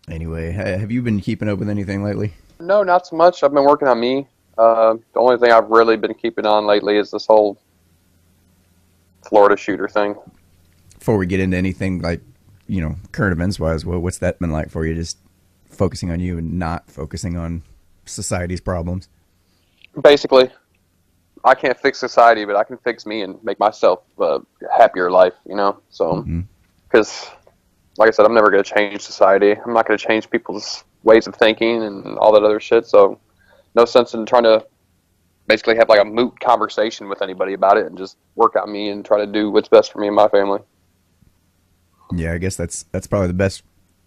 Anyway, have you been keeping up with anything lately? No, not so much. I've been working on me. The only thing I've really been keeping on lately is this whole Florida shooter thing. Before we get into anything like, current events wise, what's that been like for you? Just focusing on you and not focusing on society's problems. Basically, I can't fix society, but I can fix me and make myself a happier life, So, because, like I said, I'm never going to change society. I'm not going to change people's ways of thinking and all that other shit. So, no sense in trying to basically have like a moot conversation with anybody about it, and just work on me and try to do what's best for me and my family. Yeah, I guess that's probably the best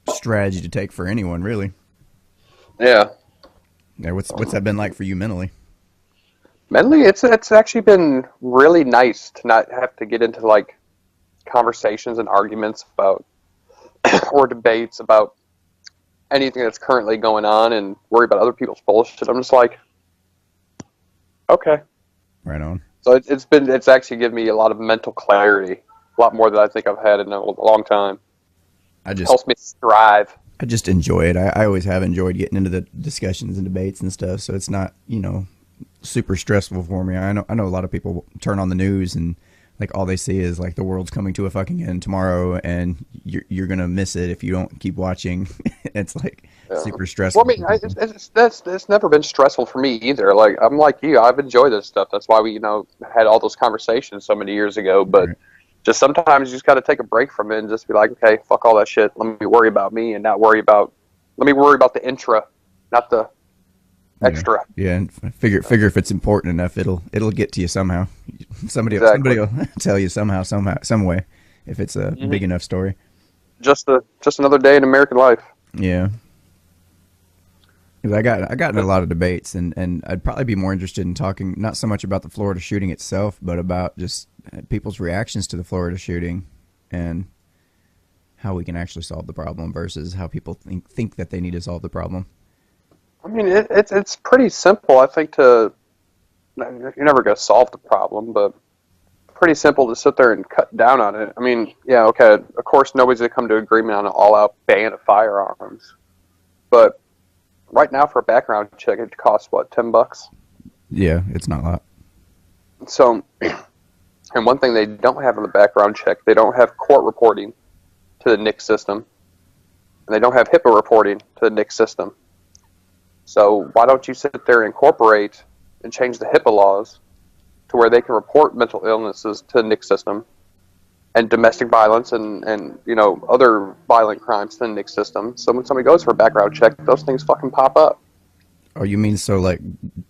strategy to take for anyone, really. Yeah. Yeah, what's that been like for you mentally? Mentally, it's actually been really nice to not have to get into like conversations and arguments about or debates about anything that's currently going on and worry about other people's bullshit. I'm just like, okay. Right on. So it's actually given me a lot of mental clarity, a lot more than I think I've had in a long time. Helps me thrive. I just enjoy it. I always have enjoyed getting into the discussions and debates and stuff. So it's not, super stressful for me. I know a lot of people turn on the news and like all they see is like the world's coming to a fucking end tomorrow, and you're gonna miss it if you don't keep watching. It's like super stressful. Well, I mean, it's never been stressful for me either. Like I'm like you, I've enjoyed this stuff. That's why we had all those conversations so many years ago. But just sometimes you just got to take a break from it and just be like, okay, fuck all that shit. Let me worry about me and not worry about. Let me worry about the intra, not the extra. Yeah, and figure if it's important enough, it'll get to you somehow. Somebody will tell you somehow, some way, if it's a big enough story. Just another day in American life. Yeah. Because I got in a lot of debates, and I'd probably be more interested in talking not so much about the Florida shooting itself, but about just people's reactions to the Florida shooting and how we can actually solve the problem versus how people think that they need to solve the problem. I mean, it's pretty simple. I think you're never going to solve the problem, but pretty simple to sit there and cut down on it. I mean, yeah, okay, of course nobody's going to come to agreement on an all-out ban of firearms, but right now for a background check, it costs, what, $10? Yeah, it's not a lot. So, and one thing they don't have in the background check, they don't have court reporting to the NICS system, and they don't have HIPAA reporting to the NICS system. So why don't you sit there and incorporate and change the HIPAA laws to where they can report mental illnesses to the NICS system and domestic violence and other violent crimes to the NICS system. So when somebody goes for a background check, those things fucking pop up. Oh, you mean so like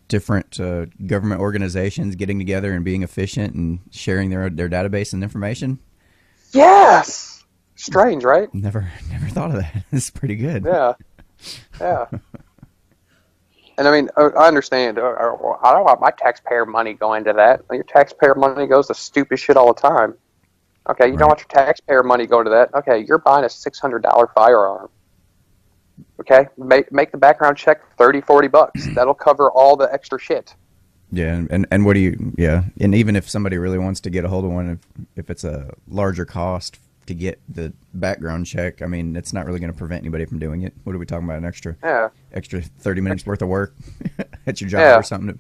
different government organizations getting together and being efficient and sharing their database and information? Yes! Strange, right? Never thought of that. It's pretty good. Yeah. And I mean, I understand. I don't want my taxpayer money going to that. Your taxpayer money goes to stupid shit all the time. Okay, you don't want your taxpayer money going to that. Okay, you're buying a $600 firearm. Okay, make the background check $30-40. That'll cover all the extra shit. Yeah, and what do you? Yeah, and even if somebody really wants to get a hold of one, if it's a larger cost to get the background check, I mean, it's not really going to prevent anybody from doing it. What are we talking about? An extra 30 minutes worth of work at your job or something?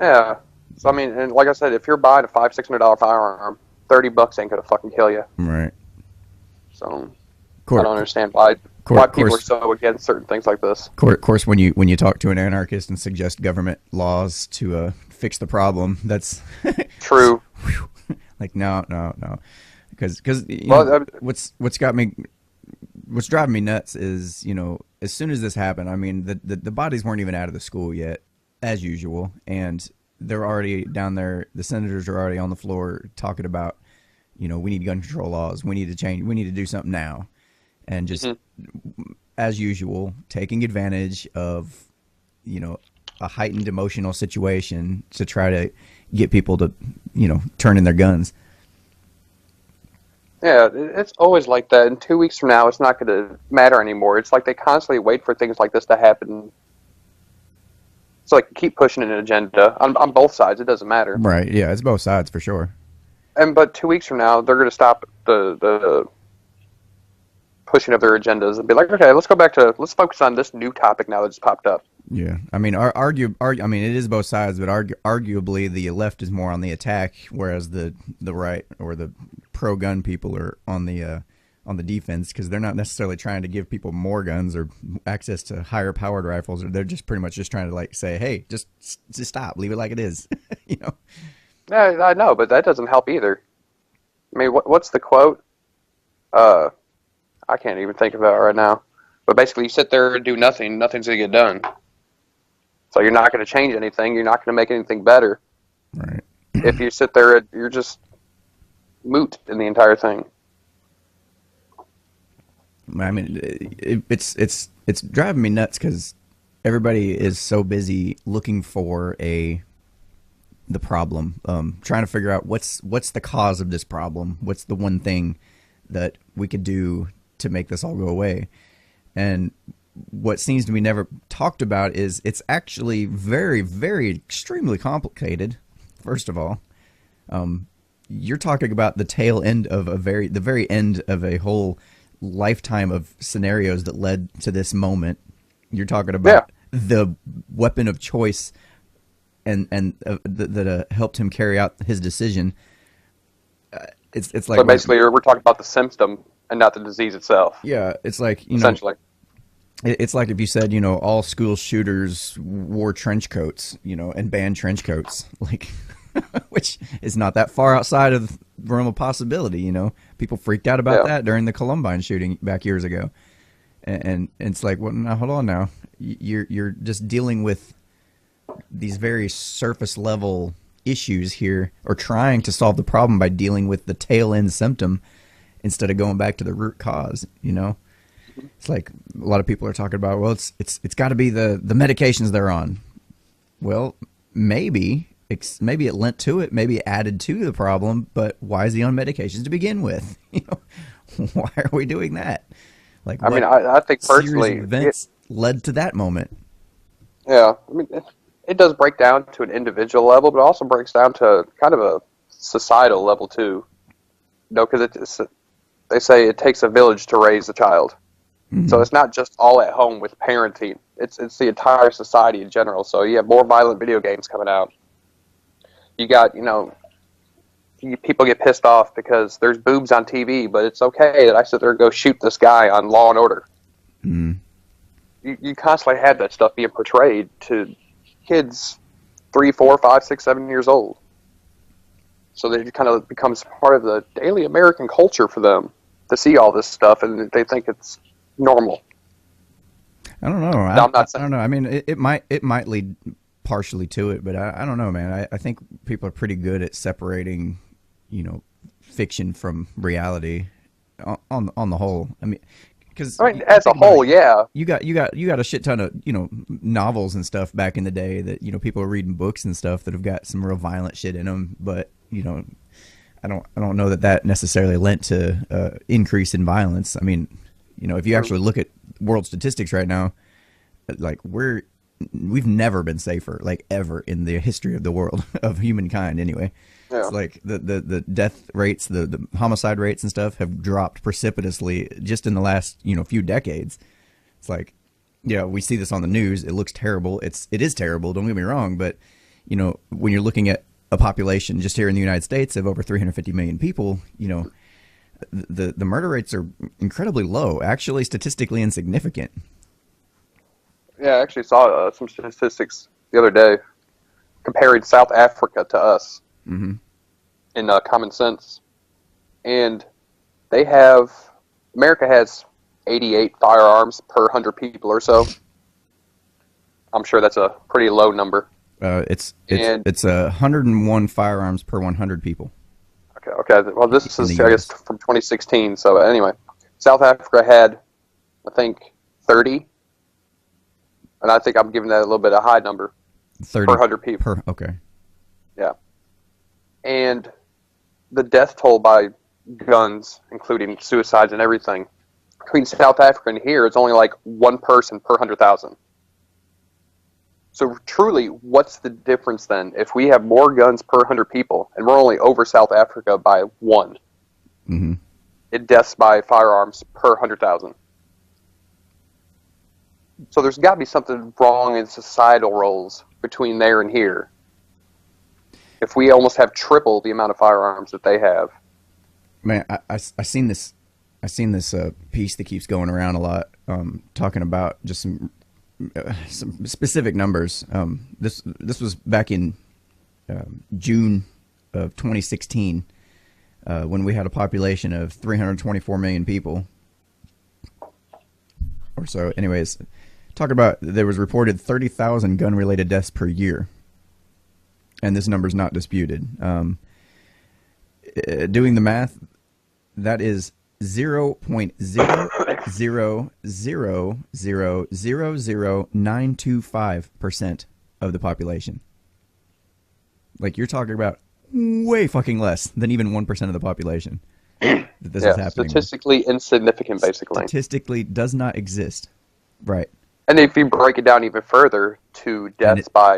Yeah. So I mean, and like I said, if you're buying a $500-600 firearm, $30 ain't gonna fucking kill you. Right. So I don't understand why people are so against certain things like this. Of course, when you talk to an anarchist and suggest government laws to fix the problem, that's true. Like no. Because what's driving me nuts is, as soon as this happened, I mean, the bodies weren't even out of the school yet, as usual, and they're already down there. The senators are already on the floor talking about, we need gun control laws. We need to change. We need to do something now, and just as usual, taking advantage of, a heightened emotional situation to try to get people to, turn in their guns. Yeah, it's always like that. And 2 weeks from now, it's not going to matter anymore. It's like they constantly wait for things like this to happen. It's like keep pushing an agenda on both sides. It doesn't matter. Right. Yeah, it's both sides for sure. But 2 weeks from now, they're going to stop the pushing of their agendas and be like, okay, let's focus on this new topic now that just popped up. Yeah, I mean, I mean, it is both sides, but arguably the left is more on the attack, whereas the right or the pro-gun people are on the defense, because they're not necessarily trying to give people more guns or access to higher powered rifles, or they're just pretty much just trying to like say, hey, just stop, leave it like it is, you know. Yeah, I know, but that doesn't help either. I mean, what's the quote? I can't even think of it right now. But basically, you sit there and do nothing. Nothing's going to get done. So you're not going to change anything. You're not going to make anything better. Right. If you sit there, you're just moot in the entire thing. I mean, it's driving me nuts because everybody is so busy looking for the problem, trying to figure out what's the cause of this problem. What's the one thing that we could do to make this all go away? And what seems to be never talked about is it's actually very, very extremely complicated. First of all, you're talking about the tail end of the very end of a whole lifetime of scenarios that led to this moment. You're talking about the weapon of choice and that helped him carry out his decision. It's like, so basically, we're talking about the symptom and not the disease itself. Yeah, it's like, you essentially. It's like if you said, you know, all school shooters wore trench coats, you know, and banned trench coats, like, which is not that far outside of the realm of possibility. You know, people freaked out about that during the Columbine shooting back years ago, and it's like, well, now hold on, now you're just dealing with these very surface level issues here, or trying to solve the problem by dealing with the tail end symptom instead of going back to the root cause. You know, it's like a lot of people are talking about, well, it's got to be the medications they're on. Well, maybe it lent to it, maybe it added to the problem, but why is he on medications to begin with? You know, why are we doing that? Like, I mean, I think personally, series of events led to that moment. Yeah, I mean, it does break down to an individual level, but it also breaks down to kind of a societal level too. You know, because they say it takes a village to raise a child. Mm-hmm. So it's not just all at home with parenting. It's the entire society in general. So you have more violent video games coming out. You got, you know, people get pissed off because there's boobs on TV, but it's okay that I sit there and go shoot this guy on Law and Order. Mm-hmm. You constantly have that stuff being portrayed to kids 3, 4, 5, 6, 7 years old. So that it kind of becomes part of the daily American culture for them to see all this stuff, and they think it's normal. I don't know. I don't know. I mean, it might lead partially to it, but I don't know, man. I think people are pretty good at separating, you know, fiction from reality on the whole. I mean, because as a whole, you got a shit ton of, you know, novels and stuff back in the day that, you know, people are reading books and stuff that have got some real violent shit in them, but, you know, I don't know that necessarily lent to increase in violence. I mean, you know, if you actually look at world statistics right now, like we've never been safer, like ever in the history of the world, of humankind anyway. Yeah. It's like the death rates, the homicide rates and stuff have dropped precipitously just in the last, you know, few decades. It's like, yeah, we see this on the news. It looks terrible. It is terrible. Don't get me wrong. But, you know, when you're looking at a population just here in the United States of over 350 million people, you know, the murder rates are incredibly low, actually statistically insignificant. Yeah, I actually saw some statistics the other day comparing South Africa to us. Mm-hmm. In common sense. And America has 88 firearms per 100 people or so. I'm sure that's a pretty low number. It's 101 firearms per 100 people. Okay. Well, this is, I guess, from 2016. So anyway, South Africa had, I think, 30. And I think I'm giving that a little bit of a high number. 30 per 100 people. Okay. Yeah. And the death toll by guns, including suicides and everything, between South Africa and here, it's only like one person per 100,000. So truly, what's the difference then if we have more guns per 100 people and we're only over South Africa by 1? Mm-hmm. In deaths by firearms per 100,000. So there's got to be something wrong in societal roles between there and here. If we almost have triple the amount of firearms that they have. Man, I seen this piece that keeps going around a lot, talking about just some specific numbers. This was back in June of 2016, when we had a population of 324 million people or so. Anyways, talking about there was reported 30,000 gun-related deaths per year, and this number's not disputed. Doing the math, that is 0.000000925% of the population. Like, you're talking about way fucking less than even 1% of the population that this is happening. Statistically insignificant, basically. Statistically does not exist. Right. And if you break it down even further to deaths by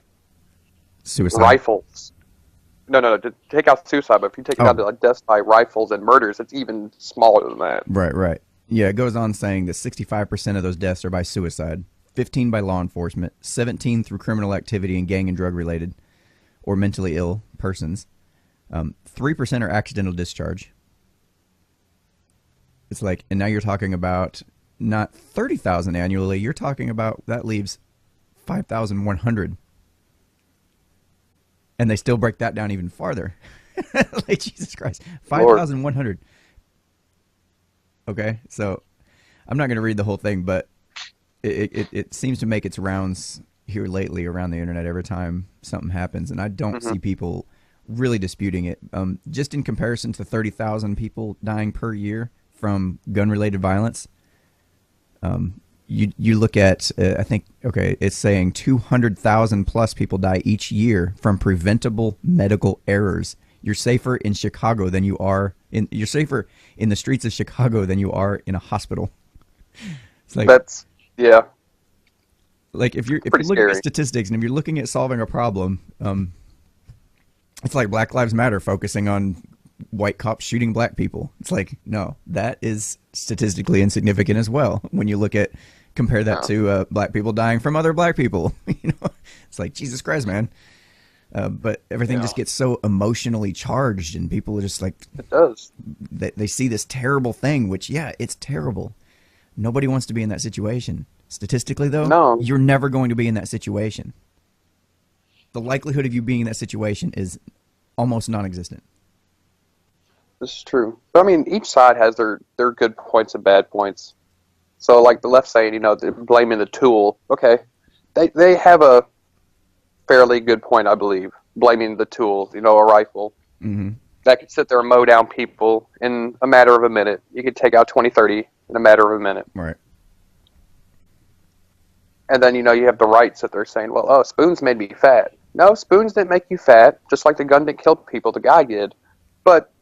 suicide rifles. No, take out suicide, but if you take it down to like deaths by rifles and murders, it's even smaller than that. Right. Yeah, it goes on saying that 65% of those deaths are by suicide, 15 by law enforcement, 17 through criminal activity and gang and drug related or mentally ill persons. 3% are accidental discharge. It's like, and now you're talking about not 30,000 annually, you're talking about, that leaves 5,100. And they still break that down even farther. Like, Jesus Christ. 5,100. Okay, so I'm not going to read the whole thing, but it seems to make its rounds here lately around the internet every time something happens. And I don't see people really disputing it. Just in comparison to 30,000 people dying per year from gun-related violence, you look at, I think, okay, it's saying 200,000 plus people die each year from preventable medical errors. You're safer in Chicago than you are you're safer in the streets of Chicago than you are in a hospital. It's like, that's, yeah. Like, if you're looking at statistics and if you're looking at solving a problem, it's like Black Lives Matter focusing on white cops shooting black people. It's like, no, that is statistically insignificant as well. When you compare that to black people dying from other black people, it's like, Jesus Christ, man. But everything just gets so emotionally charged, and people are just like, it does. They see this terrible thing, which, yeah, it's terrible. Nobody wants to be in that situation. Statistically, though, you're never going to be in that situation. The likelihood of you being in that situation is almost non-existent. This is true. But, I mean, each side has their good points and bad points. So, like the left saying, they're blaming the tool. Okay. They have a fairly good point, I believe, blaming the tool, a rifle. Mm-hmm. That could sit there and mow down people in a matter of a minute. You could take out 20, 30 in a matter of a minute. Right. And then, you have the rights that they're saying, well, spoons made me fat. No, spoons didn't make you fat, just like the gun didn't kill people, the guy did. But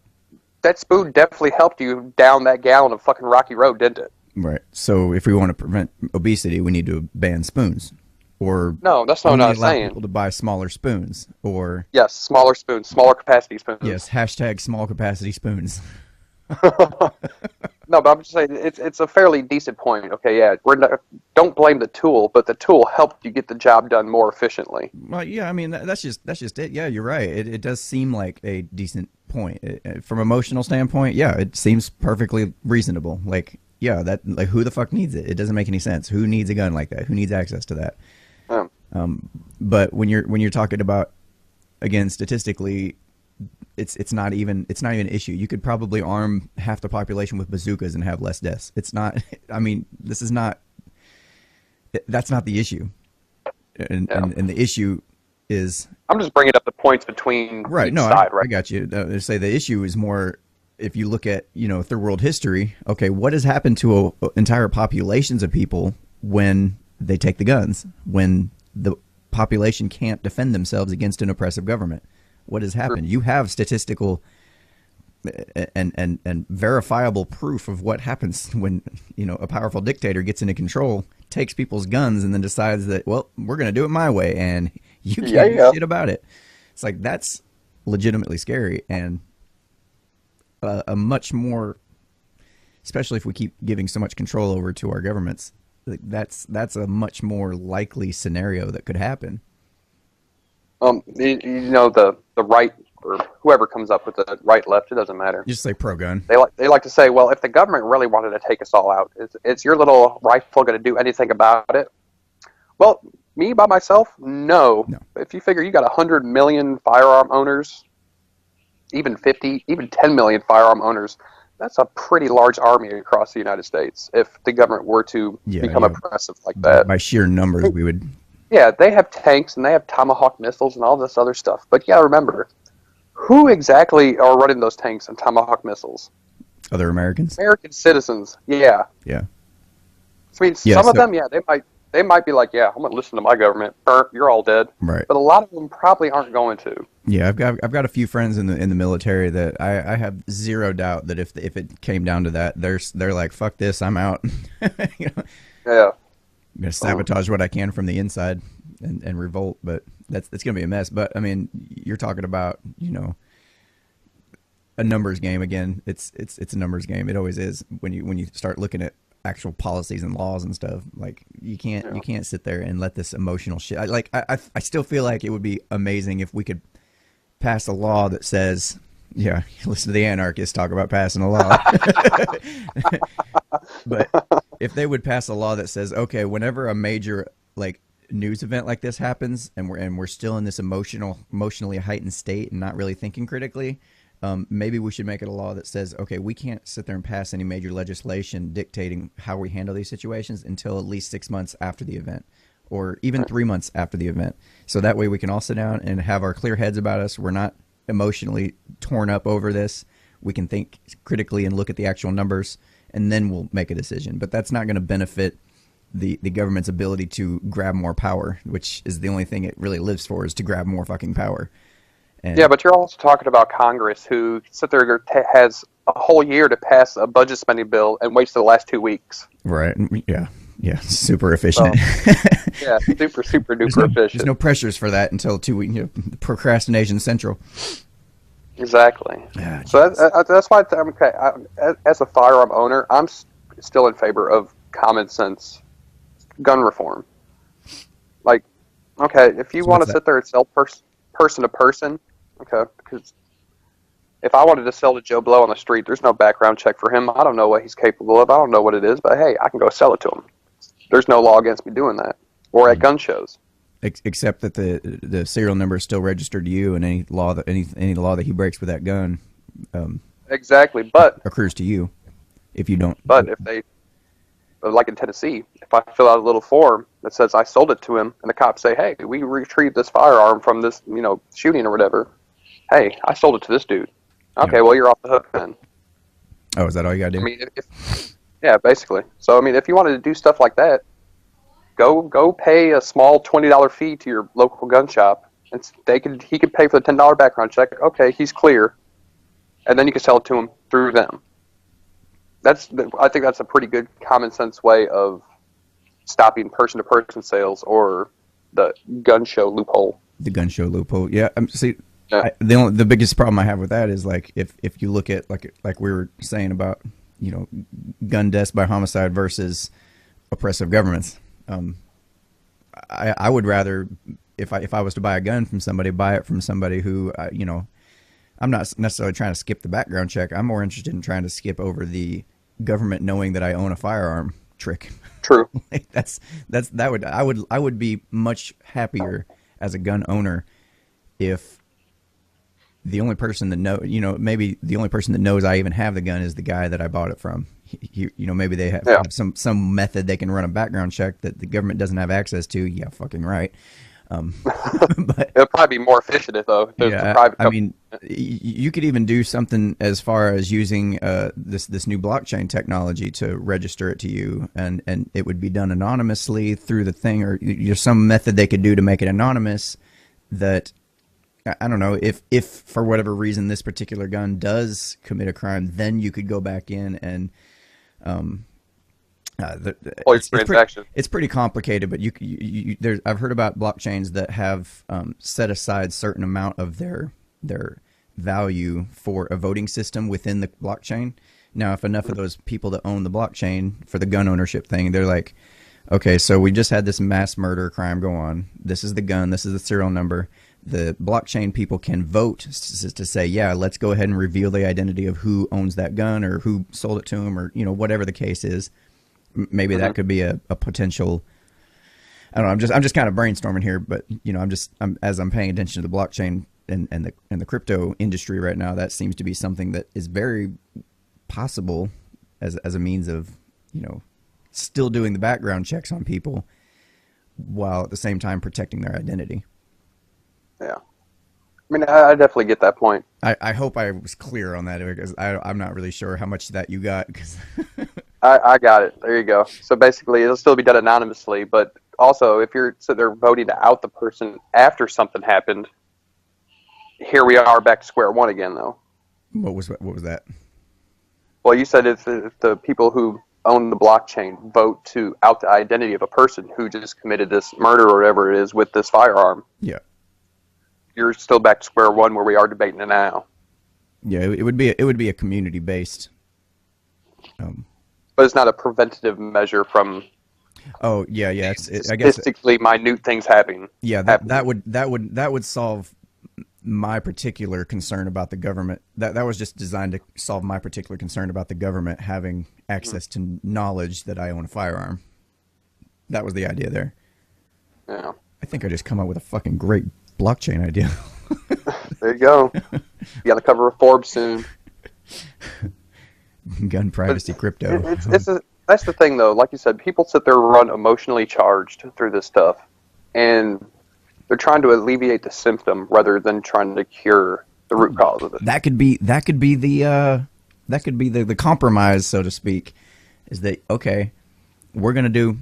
that spoon definitely helped you down that gallon of fucking rocky road, didn't it? Right. So if we want to prevent obesity, we need to ban spoons. Or no, that's not what I was saying. People to buy smaller spoons, or yes, smaller spoons, smaller capacity spoons. Yes, hashtag small capacity spoons. No, but I'm just saying it's a fairly decent point. Okay, yeah, don't blame the tool, but the tool helped you get the job done more efficiently. Well, yeah, I mean that's just it. Yeah, you're right. It does seem like a decent point from an emotional standpoint. Yeah, it seems perfectly reasonable. Like, yeah, who the fuck needs it? It doesn't make any sense. Who needs a gun like that? Who needs access to that? But when you're talking about, again, statistically, it's not even an issue. You could probably arm half the population with bazookas and have less deaths. It's not. I mean, that's not the issue. And the issue is. I'm just bringing up the points between right. Each No, side, I got you. Say the issue is more. If you look at third world history, okay, what has happened to entire populations of people when they take the guns, when the population can't defend themselves against an oppressive government? What has happened? You have statistical and verifiable proof of what happens when a powerful dictator gets into control, takes people's guns and then decides that, well, we're going to do it my way and you can't do shit about it. It's like, that's legitimately scary, and a much more, especially if we keep giving so much control over to our governments, that's a much more likely scenario that could happen. You know, the right, or whoever comes up with the right, left, it doesn't matter. Just say pro-gun. They like to say, well, if the government really wanted to take us all out, is your little rifle going to do anything about it? Well, me by myself, no. If you figure you got 100 million firearm owners, even 50, even 10 million firearm owners, that's a pretty large army across the United States. If the government were to become oppressive like that, by sheer numbers, we would. Yeah, they have tanks and they have Tomahawk missiles and all this other stuff. But you got to remember, who exactly are running those tanks and Tomahawk missiles? Other Americans? American citizens, yeah. Yeah. I mean, some of them, they might be like, yeah, I'm going to listen to my government. You're all dead. Right. But a lot of them probably aren't going to. Yeah, I've got a few friends in the military that I have zero doubt that if it came down to that, they're like, fuck this, I'm out. You know? Yeah. I'm going to sabotage what I can from the inside and revolt, but that's going to be a mess. But, I mean, you're talking about, you know, a numbers game again. It's a numbers game. It always is when you start looking at actual policies and laws and stuff. Like, you can't sit there and let this emotional shit. I still feel like it would be amazing if we could pass a law that says, yeah, listen to the anarchists talk about passing a law. But if they would pass a law that says, okay, whenever a major like news event like this happens and we're still in this emotionally heightened state and not really thinking critically, maybe we should make it a law that says, okay, we can't sit there and pass any major legislation dictating how we handle these situations until at least 6 months after the event, or even 3 months after the event. So that way we can all sit down and have our clear heads about us. We're not emotionally torn up over this. We can think critically and look at the actual numbers, and then we'll make a decision. But that's not going to benefit the government's ability to grab more power, which is the only thing it really lives for, is to grab more fucking power. And yeah, but you're also talking about Congress, who sit there has a whole year to pass a budget spending bill and waits the last 2 weeks. Right. Yeah. Yeah. Super efficient. So, yeah. Super duper efficient. There's no pressures for that until 2 weeks. You know, procrastination central. Exactly. Yeah, so that's why I'm okay. As a firearm owner, I'm still in favor of common sense gun reform. Like, okay, if you want to sit there and sell person to person, okay, because if I wanted to sell to Joe Blow on the street, there's no background check for him. I don't know what he's capable of. I don't know what it is, but hey, I can go sell it to him. There's no law against me doing that. Or at gun shows. Except that the serial number is still registered to you, and any law that he breaks with that gun, exactly, but accrues to you if you don't. But if they, like in Tennessee, if I fill out a little form that says I sold it to him, and the cops say, "Hey, we retrieved this firearm from this, shooting or whatever. Hey, I sold it to this dude." Okay, well, you're off the hook then. Oh, is that all you gotta do? I mean, yeah, basically. So I mean, if you wanted to do stuff like that, go pay a small $20 fee to your local gun shop, and he could pay for the $10 background check. Okay, he's clear, and then you can sell it to him through them. I think that's a pretty good common sense way of stopping person to person sales, or the gun show loophole. The gun show loophole, yeah. The biggest problem I have with that is, like, if you look at like we were saying about gun deaths by homicide versus oppressive governments. I would rather, if I was to buy a gun from somebody, buy it from somebody who, I'm not necessarily trying to skip the background check. I'm more interested in trying to skip over the government knowing that I own a firearm trick. True. I would be much happier as a gun owner if the only person that maybe the only person that knows I even have the gun is the guy that I bought it from. Maybe they have some method they can run a background check that the government doesn't have access to. Yeah, fucking right. But it'll probably be more efficient though. Yeah, private I mean, you could even do something as far as using this new blockchain technology to register it to you, and it would be done anonymously through the thing, or some method they could do to make it anonymous. That, I don't know, if for whatever reason this particular gun does commit a crime, then you could go back in and It's pretty complicated, but I've heard about blockchains that have set aside certain amount of their value for a voting system within the blockchain. Now, if enough of those people that own the blockchain for the gun ownership thing, they're like, okay, so we just had this mass murder crime go on. This is the gun. This is the serial number. The blockchain people can vote to say, yeah, let's go ahead and reveal the identity of who owns that gun or who sold it to them, or whatever the case is. Maybe that could be a potential. I don't know. I'm just kind of brainstorming here, but as I'm paying attention to the blockchain and the crypto industry right now, that seems to be something that is very possible as a means of still doing the background checks on people while at the same time protecting their identity. Yeah. I mean, I definitely get that point. I hope I was clear on that, because I'm not really sure how much that you got. Cause I got it. There you go. So basically, it'll still be done anonymously, but also if you're sitting there voting to out the person after something happened, here we are back to square one again, though. What was that? Well, you said if the people who own the blockchain vote to out the identity of a person who just committed this murder or whatever it is with this firearm. Yeah. You're still back to square one where we are debating it now. Yeah, it would be a community based. But it's not a preventative measure from. Oh yeah. I guess statistically minute things happening. Yeah, that would solve my particular concern about the government. That was just designed to solve my particular concern about the government having access to knowledge that I own a firearm. That was the idea there. Yeah. I think I just come up with a fucking great blockchain idea. There you go. Be on the cover of Forbes soon. Gun privacy, crypto. That's the thing, though. Like you said, people sit there and run emotionally charged through this stuff, and they're trying to alleviate the symptom rather than trying to cure the root cause of it. That could be the compromise, so to speak. Is that okay? We're gonna do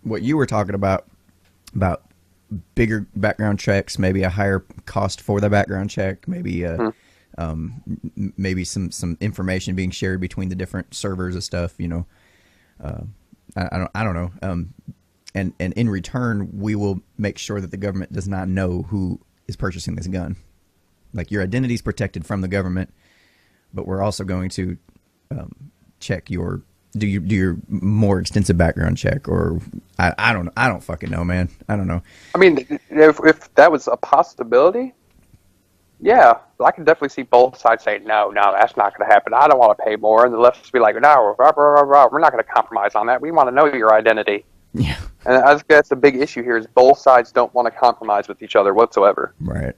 what you were talking about bigger background checks, maybe a higher cost for the background check, maybe maybe some information being shared between the different servers and stuff. I don't know. And in return, we will make sure that the government does not know who is purchasing this gun. Like, your identity is protected from the government, but we're also going to check your more extensive background check, or I don't fucking know, man. I don't know. I mean, if that was a possibility, yeah, I can definitely see both sides saying, no, that's not going to happen. I don't want to pay more. And the leftists be like, no, we're not going to compromise on that. We want to know your identity. Yeah. And I think that's the big issue here is both sides don't want to compromise with each other whatsoever. Right.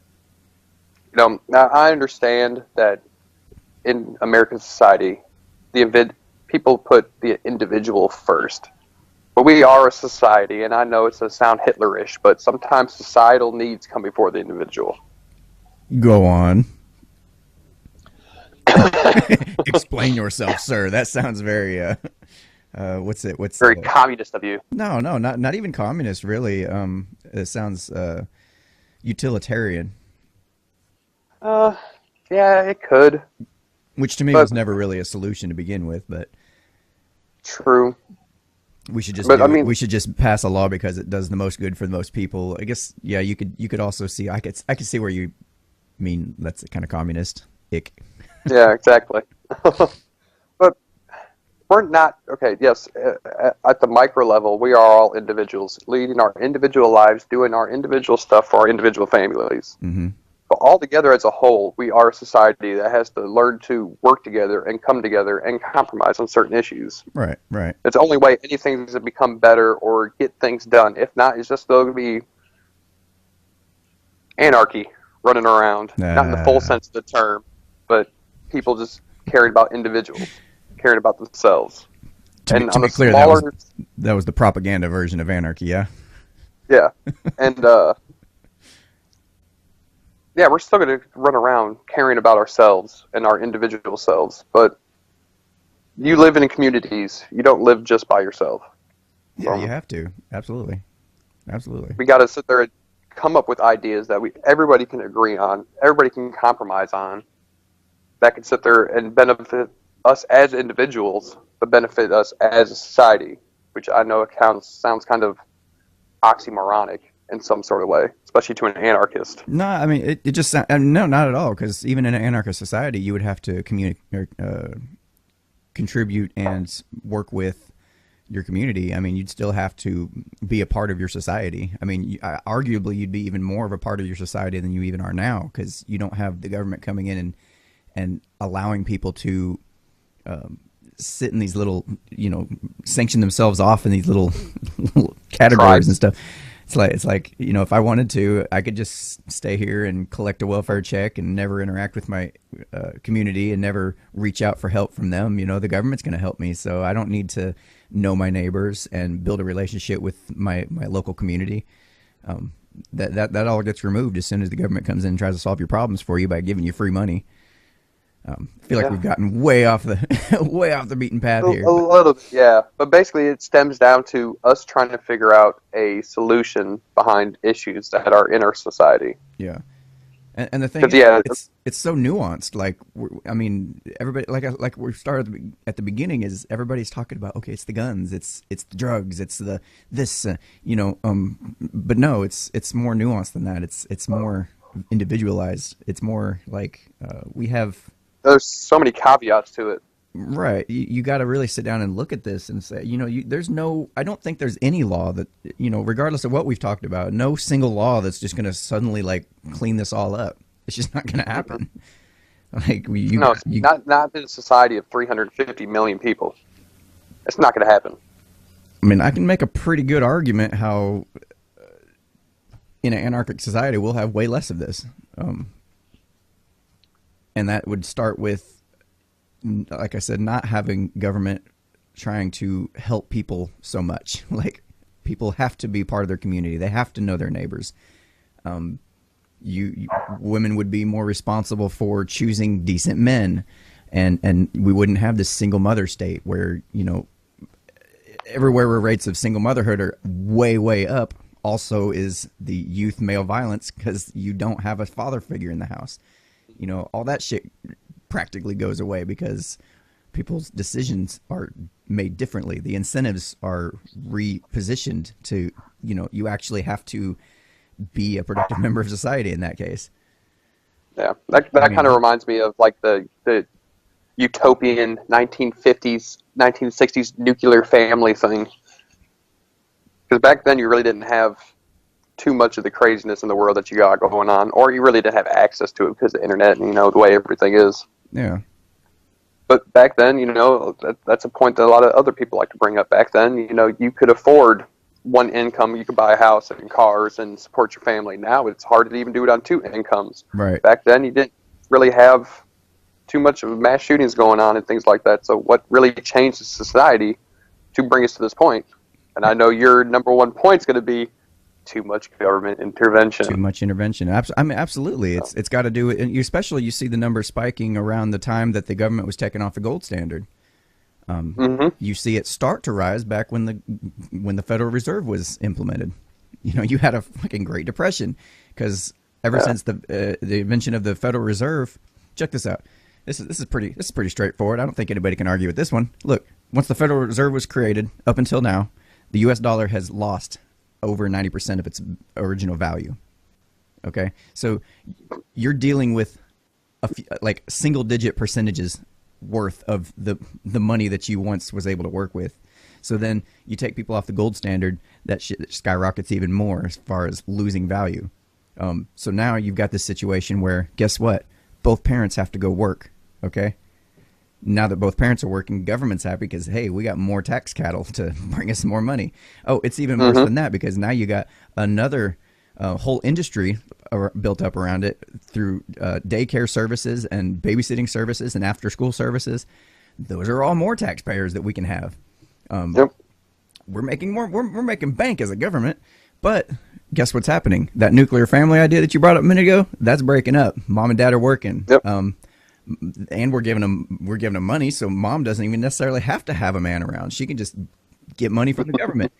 Now I understand that in American society, people put the individual first. But we are a society, and I know it's to sound Hitlerish, but sometimes societal needs come before the individual. Go on. Explain yourself, sir. That sounds very what's very communist of you. No, not even communist, really. It sounds utilitarian. Yeah, it could. Which to me was never really a solution to begin with, but true. We should just we should just pass a law because it does the most good for the most people. I guess yeah, you could also see I could see where you mean that's kind of communist. Ick. Yeah, exactly. But we're not okay. Yes, at the micro level, we are all individuals leading our individual lives, doing our individual stuff for our individual families. Mm-hmm. But all together as a whole, we are a society that has to learn to work together and come together and compromise on certain issues. Right. It's the only way anything's to become better or get things done. If not, it's just going to be anarchy running around. Not in the full sense of the term, but people just caring about individuals, caring about themselves. To be clear, that was the propaganda version of anarchy, yeah? Yeah. And yeah, we're still going to run around caring about ourselves and our individual selves, but you live in communities. You don't live just by yourself. Yeah, you have to. Absolutely. We got to sit there and come up with ideas that everybody can agree on, everybody can compromise on, that can sit there and benefit us as individuals, but benefit us as a society, which I know sounds kind of oxymoronic in some sort of way, especially to an anarchist. No, I mean, it just no, not at all. Because even in an anarchist society, you would have to contribute and work with your community. I mean, you'd still have to be a part of your society. I mean, arguably, you'd be even more of a part of your society than you even are now, because you don't have the government coming in and allowing people to sit in these little, sanction themselves off in these little categories and stuff. It's like, if I wanted to, I could just stay here and collect a welfare check and never interact with my community and never reach out for help from them. The government's going to help me, so I don't need to know my neighbors and build a relationship with my local community. That all gets removed as soon as the government comes in and tries to solve your problems for you by giving you free money. I feel like we've gotten way off the beaten path here. A little bit, yeah. But basically, it stems down to us trying to figure out a solution behind issues that are in our society. Yeah, and the thing is, it's so nuanced. Like, I mean, everybody, like we started at the beginning, is everybody's talking about, okay, it's the guns, it's the drugs, it's the this, but no, it's more nuanced than that. It's more individualized. It's more like we have. There's so many caveats to it. Right. You got to really sit down and look at this and say, I don't think there's any law that, regardless of what we've talked about, no single law that's just going to suddenly like clean this all up. It's just not going to happen. Like not in a society of 350 million people. It's not going to happen. I mean, I can make a pretty good argument how in an anarchic society we'll have way less of this. And that would start with, like I said, not having government trying to help people so much. Like, people have to be part of their community. They have to know their neighbors. Women would be more responsible for choosing decent men, and we wouldn't have this single mother state where, everywhere where rates of single motherhood are way, way up. Also is the youth male violence, because you don't have a father figure in the house. All that shit practically goes away because people's decisions are made differently. The incentives are repositioned to, you actually have to be a productive member of society in that case. Yeah, that kind of reminds me of like the utopian 1950s, 1960s nuclear family thing. Because back then you really didn't have too much of the craziness in the world that you got going on, or you really didn't have access to it because of the internet and the way everything is. Yeah. But back then, that's a point that a lot of other people like to bring up. Back then, you could afford one income, you could buy a house and cars and support your family. Now it's hard to even do it on two incomes. Right. Back then, you didn't really have too much of mass shootings going on and things like that. So what really changed the society to bring us to this point? And I know your number one point is going to be too much government intervention. Too much intervention. I mean, absolutely. It's got to do it. And especially you see the numbers spiking around the time that the government was taking off the gold standard. You see it start to rise back when the Federal Reserve was implemented. You had a fucking Great Depression because ever since the invention of the Federal Reserve, check this out. This is pretty straightforward. I don't think anybody can argue with this one. Look, once the Federal Reserve was created, up until now, the U.S. dollar has lost over 90% of its original value. Okay, so you're dealing with like single-digit percentages worth of the money that you once was able to work with. So then you take people off the gold standard, that shit skyrockets even more as far as losing value. So now you've got this situation where, guess what? Both parents have to go work. Okay. Now that both parents are working, government's happy because, hey, we got more tax cattle to bring us more money. Oh, it's even worse than that because now you got another whole industry built up around it through daycare services and babysitting services and after-school services. Those are all more taxpayers that we can have. We're making more. We're making bank as a government, but guess what's happening? That nuclear family idea that you brought up a minute ago, that's breaking up. Mom and dad are working. And we're giving them money, so mom doesn't even necessarily have to have a man around. She can just get money from the government.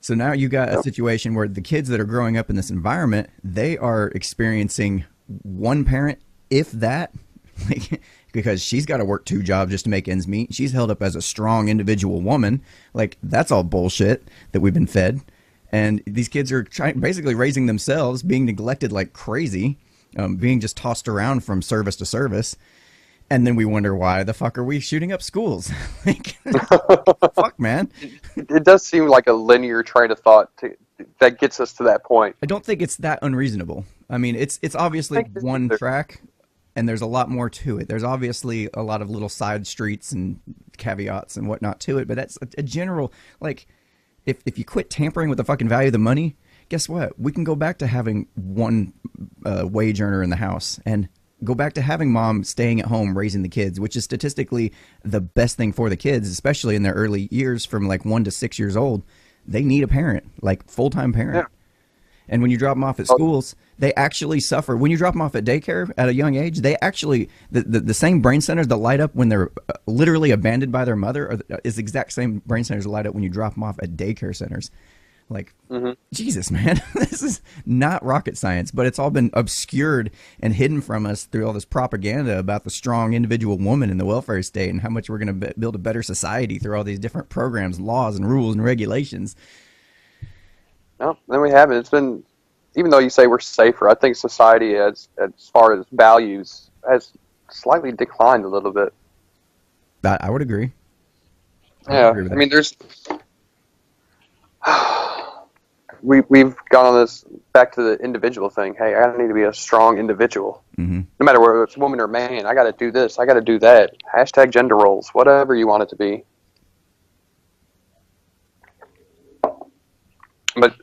So now you got a situation where the kids that are growing up in this environment, they are experiencing one parent, if that, like, because she's got to work 2 jobs just to make ends meet. She's held up as a strong individual woman. Like, that's all bullshit that we've been fed. And these kids are basically raising themselves, being neglected like crazy, being just tossed around from service to service. And then we wonder, why the fuck are we shooting up schools? Like, fuck, man. It does seem like a linear train of thought that gets us to that point. I don't think it's that unreasonable. I mean, it's obviously one track, and there's a lot more to it. There's obviously a lot of little side streets and caveats and whatnot to it, but that's a general, like, if you quit tampering with the fucking value of the money, guess what? We can go back to having one wage earner in the house and go back to having mom staying at home raising the kids, which is statistically the best thing for the kids, especially in their early years from like 1 to 6 years old. They need a parent, like full-time parent. Yeah. And when you drop them off at schools, they actually suffer. When you drop them off at daycare at a young age, they actually, the same brain centers that light up when they're literally abandoned by their mother is the exact same brain centers that light up when you drop them off at daycare centers. Like, Jesus, man, this is not rocket science, but it's all been obscured and hidden from us through all this propaganda about the strong individual woman in the welfare state and how much we're going to build a better society through all these different programs, laws, and rules and regulations. No, then we haven't. It's been, even though you say we're safer, I think society, as far as values, has slightly declined a little bit. I would agree. I mean, there's... We've gone on this back to the individual thing. Hey, I need to be a strong individual. No matter whether it's woman or man, I got to do this, I got to do that. Hashtag gender roles, whatever you want it to be. But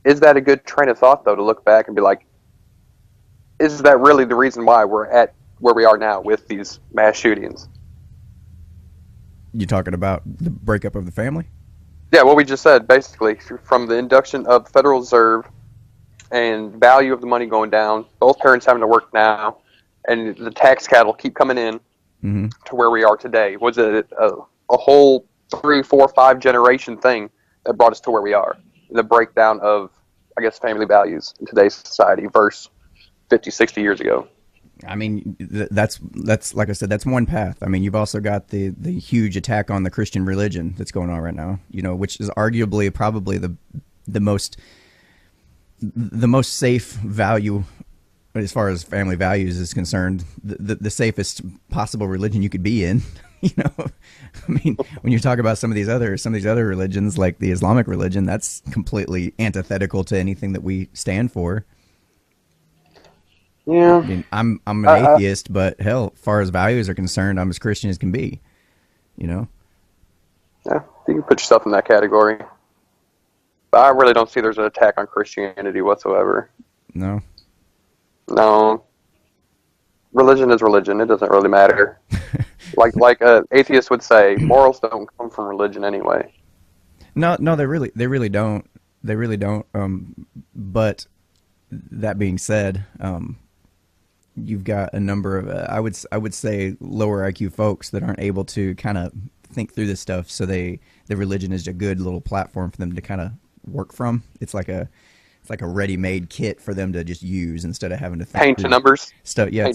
is that a good train of thought, though, to look back and be like, is that really the reason why we're at where we are now with these mass shootings? You talking about the breakup of the family? Yeah, what we just said, basically, from the induction of the Federal Reserve and value of the money going down, both parents having to work now, and the tax cattle keep coming in to where we are today. Was it a whole 3, 4, 5 generation thing that brought us to where we are? The breakdown of, I guess, family values in today's society versus 50, 60 years ago. I mean, that's like I said, that's one path. I mean, you've also got the huge attack on the Christian religion that's going on right now, you know, which is arguably probably the most safe value as far as family values is concerned, the safest possible religion you could be in. You know, I mean, when you talk about some of these other religions, like the Islamic religion, that's completely antithetical to anything that we stand for. Yeah, I mean, I'm an atheist, but hell, as far as values are concerned, I'm as Christian as can be. You know. Yeah, you can put yourself in that category. But I really don't see there's an attack on Christianity whatsoever. No. No. Religion is religion. It doesn't really matter. like an atheist would say, morals don't come from religion anyway. No, they really don't. They really don't. But that being said, you've got a number of I would say lower IQ folks that aren't able to kind of think through this stuff. So the religion is a good little platform for them to kind of work from. It's like a ready-made kit for them to just use instead of having to think paint to numbers stuff. Yeah,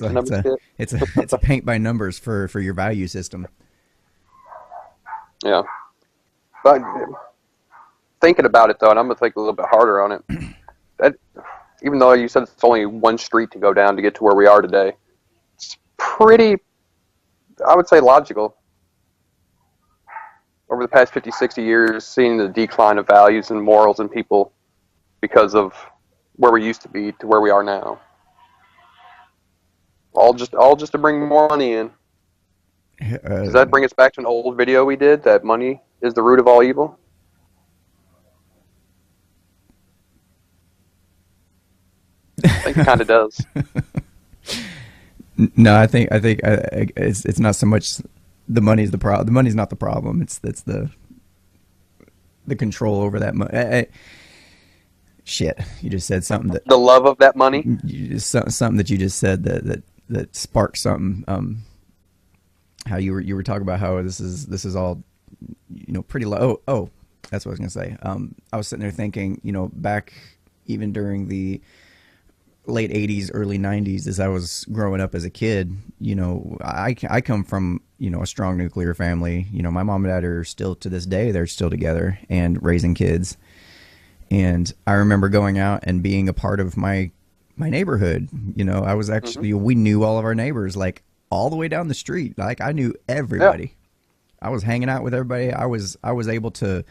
it's a paint by numbers for your value system. Yeah, but thinking about it though, and I'm gonna think a little bit harder on it. That, even though you said it's only one street to go down to get to where we are today, it's pretty, I would say, logical. Over the past 50, 60 years, seeing the decline of values and morals in people because of where we used to be to where we are now. All just to bring more money in. Does that bring us back to an old video we did, that money is the root of all evil? I think it kind of does. No, I think it's not so much the money's the problem. The money's not the problem. It's the control over that money. Shit, you just said something that the love of that money. Something that you just said that sparked something. How you were talking about how this is all, you know, pretty low. Oh, that's what I was gonna say. I was sitting there thinking, you know, back even during the late 80s, early 90s, as I was growing up as a kid, you know, I come from, you know, a strong nuclear family. You know, my mom and dad are still, to this day, they're still together and raising kids. And I remember going out and being a part of my neighborhood. You know, I was actually, we knew all of our neighbors, like all the way down the street. Like I knew everybody. Yeah. I was hanging out with everybody. I was able to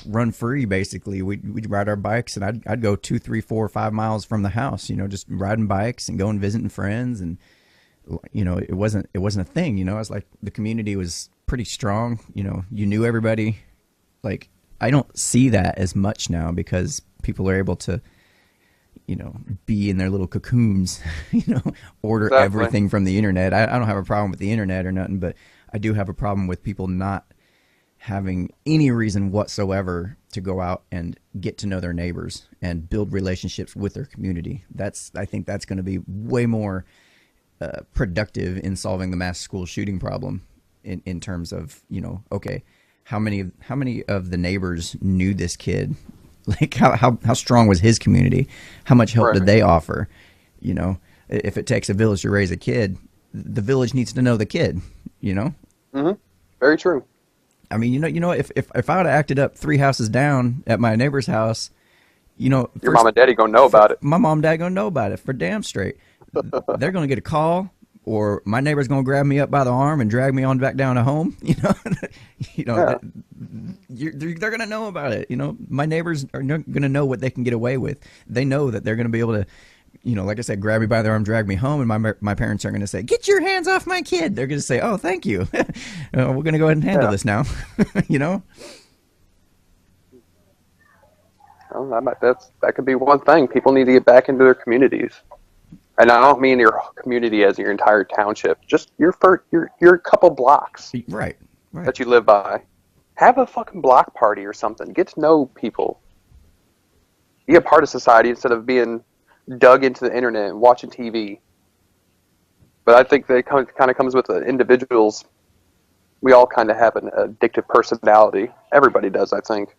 run free, basically. We'd ride our bikes, and I'd go 2, 3, 4, 5 miles from the house, you know, just riding bikes and going visiting friends. And, you know, it wasn't a thing, you know. I was like, the community was pretty strong, you know, you knew everybody. Like, I don't see that as much now because people are able to, you know, be in their little cocoons, you know, order everything from the internet. I don't have a problem with the internet or nothing, but I do have a problem with people not having any reason whatsoever to go out and get to know their neighbors and build relationships with their community. I think that's going to be way more productive in solving the mass school shooting problem in terms of, you know, okay, how many of the neighbors knew this kid? Like how strong was his community? How much help did they offer? You know, if it takes a village to raise a kid, the village needs to know the kid, you know? Mm-hmm. Very true. I mean, you know, if I would have acted up 3 houses down at my neighbor's house, you know, your mom and daddy gonna know about it. My mom and dad gonna know about it for damn straight. They're gonna get a call, or my neighbor's gonna grab me up by the arm and drag me on back down to home. You know, they're gonna know about it. You know, my neighbors are gonna know what they can get away with. They know that they're gonna be able to, you know, like I said, grab me by the arm, drag me home, and my parents are going to say, "Get your hands off my kid." They're going to say, "Oh, thank you. We're going to go ahead and handle this now." You know. Well, that could be one thing. People need to get back into their communities, and I don't mean your community as your entire township. Just your couple blocks, right, that you live by. Have a fucking block party or something. Get to know people. Be a part of society instead of being dug into the internet and watching TV. But I think that kind of comes with the individuals. We all kind of have an addictive personality. Everybody does, I think.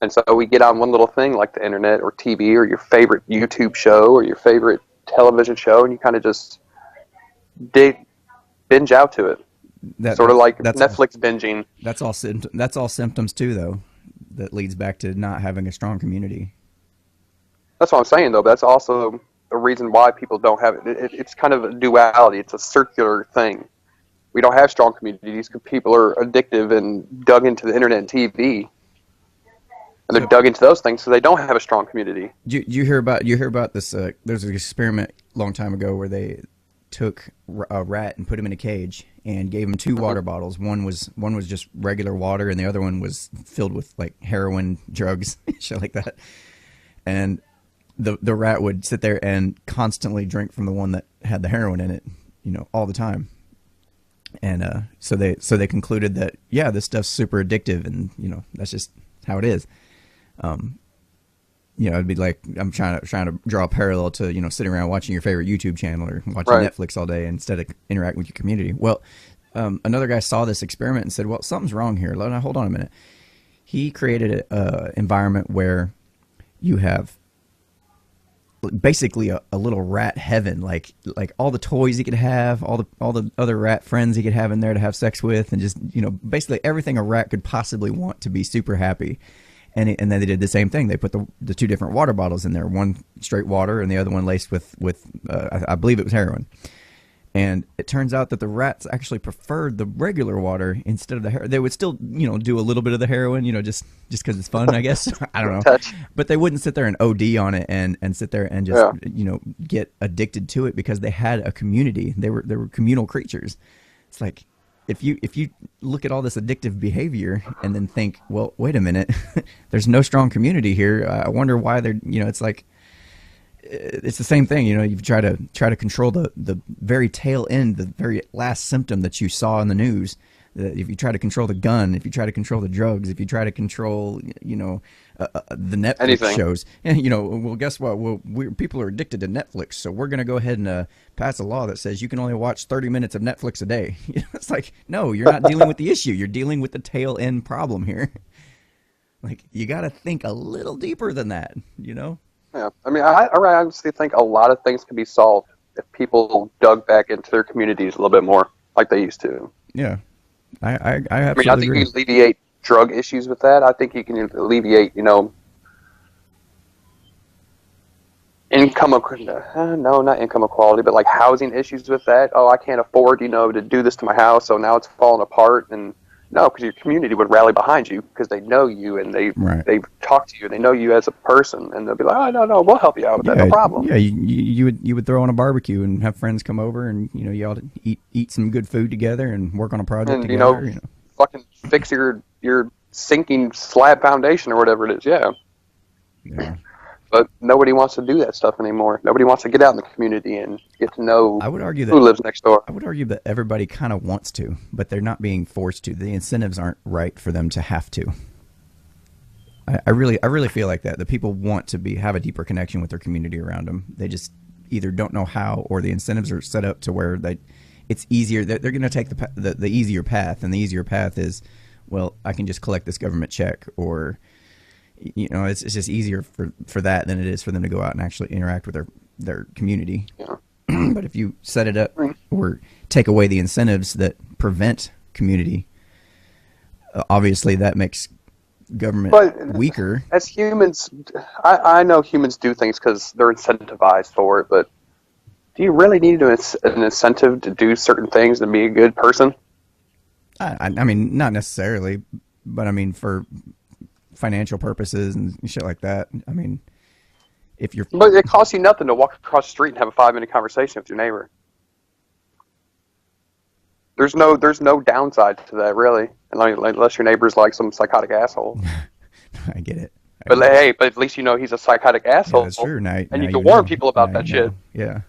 And so we get on one little thing like the internet or TV or your favorite YouTube show or your favorite television show, and you kind of just binge out to it. Sort of like Netflix binging. That's all symptoms too, though. That leads back to not having a strong community. That's what I'm saying, though. But that's also the reason why people don't have it. It's kind of a duality. It's a circular thing. We don't have strong communities because people are addictive and dug into the internet and TV, and they're dug into those things, so they don't have a strong community. You hear about this? There's an experiment a long time ago where they took a rat and put him in a cage and gave him 2 water bottles. One was just regular water, and the other one was filled with like heroin, drugs, shit like that. And the rat would sit there and constantly drink from the one that had the heroin in it, you know, all the time. And so they concluded that, yeah, this stuff's super addictive, and you know, that's just how it is. You know, it'd be like I'm trying to draw a parallel to, you know, sitting around watching your favorite YouTube channel or watching Netflix all day instead of interacting with your community. Well, another guy saw this experiment and said, well, something's wrong here. Hold on a minute. He created an environment where you have basically a little rat heaven, like all the toys he could have, all the other rat friends he could have in there to have sex with, and just, you know, basically everything a rat could possibly want to be super happy. And then they did the same thing. They put the 2 different water bottles in there, one straight water and the other one laced with I believe it was heroin. And it turns out that the rats actually preferred the regular water instead of the heroin. They would still, you know, do a little bit of the heroin, you know, just because it's fun, I guess. I don't know. But they wouldn't sit there and OD on it and sit there and just, you know, get addicted to it because they had a community. They were communal creatures. It's like, if you look at all this addictive behavior and then think, well, wait a minute, there's no strong community here. I wonder why they're, you know, it's like, it's the same thing, you know. You try to control the very tail end, the very last symptom that you saw in the news. If you try to control the gun, if you try to control the drugs, if you try to control, you know, the Netflix shows, and, you know, well, guess what? Well, people are addicted to Netflix, so we're going to go ahead and pass a law that says you can only watch 30 minutes of Netflix a day. You know, it's like, no, you're not dealing with the issue. You're dealing with the tail end problem here. Like, you got to think a little deeper than that, you know. Yeah, I mean, I honestly think a lot of things can be solved if people dug back into their communities a little bit more, like they used to. Yeah, I I mean, I absolutely think agree. you can alleviate drug issues with that. I think you can alleviate, income, no, not income equality, but like housing issues with that. Oh, I can't afford, to do this to my house, so now it's falling apart. And no, because your community would rally behind you because they know you and Right. they've talked to you and they know you as a person, and they'll be like, oh, no, we'll help you out with that, no Yeah, problem. yeah. You would throw on a barbecue and have friends come over, and you all eat some good food together and work on a project And together. fucking fix your sinking slab foundation or whatever it is. Yeah. Yeah. But nobody wants to do that stuff anymore. Nobody wants to get out in the community and get to know I would argue who that lives next door. everybody kind of wants to, but they're not being forced to. The incentives aren't right for them to have to. I really feel like that. The people want to have a deeper connection with their community around them. They just either don't know how, or the incentives are set up to where it's easier. They're going to take the easier path, and the easier path is, well, I can just collect this government check, or it's just easier for that than it is for them to go out and actually interact with their community. Yeah. But if you set it up or take away the incentives that prevent community, obviously that makes government weaker. As humans, I know humans do things because they're incentivized for it, but do you really need an incentive to do certain things and be a good person? I mean, not necessarily, but I mean, for financial purposes and shit like that. I mean, But it costs you nothing to walk across the street and have a 5-minute conversation with your neighbor. There's no downside to that, really, unless your neighbor's like some psychotic asshole. I get it. But at least he's a psychotic asshole. Yeah, that's true. And you can warn people about that shit. Yeah.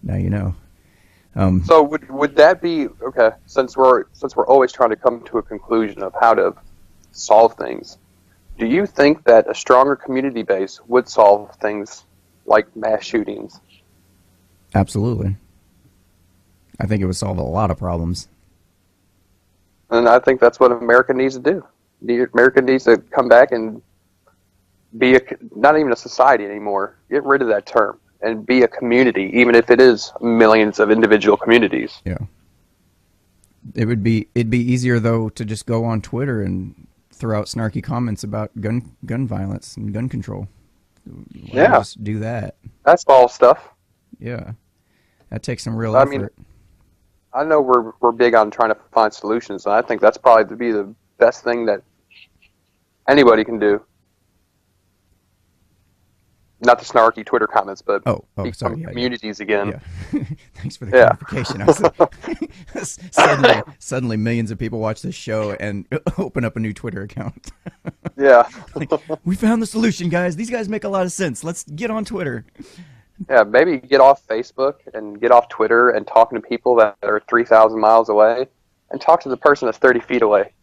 Now you know. So would that be okay? Since we're always trying to come to a conclusion of how to solve things, do you think that a stronger community base would solve things like mass shootings? Absolutely. I think it would solve a lot of problems. And I think that's what America needs to do. America needs to come back and be not even a society anymore. Get rid of that term and be a community, even if it is millions of individual communities. Yeah. It'd be easier though to just go on Twitter and throw out snarky comments about gun violence and gun control. Yeah. Just do that. That's all stuff. Yeah. That takes some real effort. I mean, I know we're big on trying to find solutions, and I think that's probably to be the best thing that anybody can do. Not the snarky Twitter comments, but sorry, communities again. Yeah. Thanks for the clarification. I was, suddenly millions of people watch this show and open up a new Twitter account. Yeah. Like, we found the solution, guys. These guys make a lot of sense. Let's get on Twitter. Yeah, maybe get off Facebook and get off Twitter and talking to people that are 3,000 miles away, and talk to the person that's 30 feet away.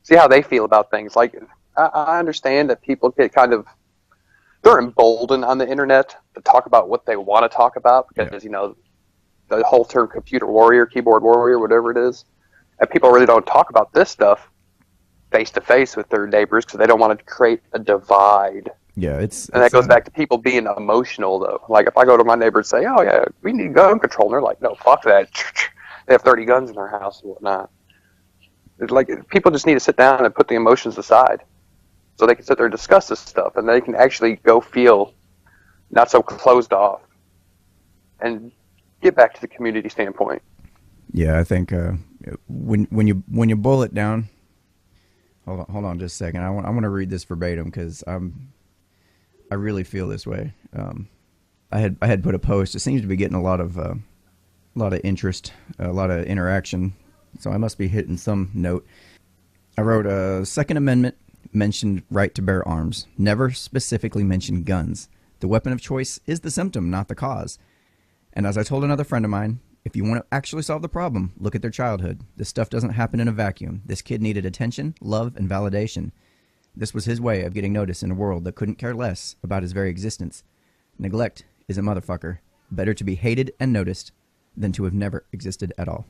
See how they feel about things. Like, I understand that people get they're emboldened on the internet to talk about what they want to talk about because, the whole term computer warrior, keyboard warrior, whatever it is, and people really don't talk about this stuff face-to-face with their neighbors because they don't want to create a divide. Yeah, and that goes back to people being emotional, though. Like, if I go to my neighbor and say, oh, yeah, we need gun control, and they're like, no, fuck that. They have 30 guns in their house and whatnot. It's like, people just need to sit down and put the emotions aside so they can sit there and discuss this stuff, and they can actually go feel not so closed off and get back to the community standpoint. Yeah, I think when you boil it down, hold on just a second. I want to read this verbatim because I really feel this way. I had put a post. It seems to be getting a lot of interest, a lot of interaction. So I must be hitting some note. I wrote a Second Amendment mentioned right to bear arms, never specifically mentioned guns. The weapon of choice is the symptom, not the cause. And as I told another friend of mine, if you want to actually solve the problem, look at their childhood. This stuff doesn't happen in a vacuum. This kid needed attention, love, and validation. This was his way of getting noticed in a world that couldn't care less about his very existence. Neglect is a motherfucker. Better to be hated and noticed than to have never existed at all.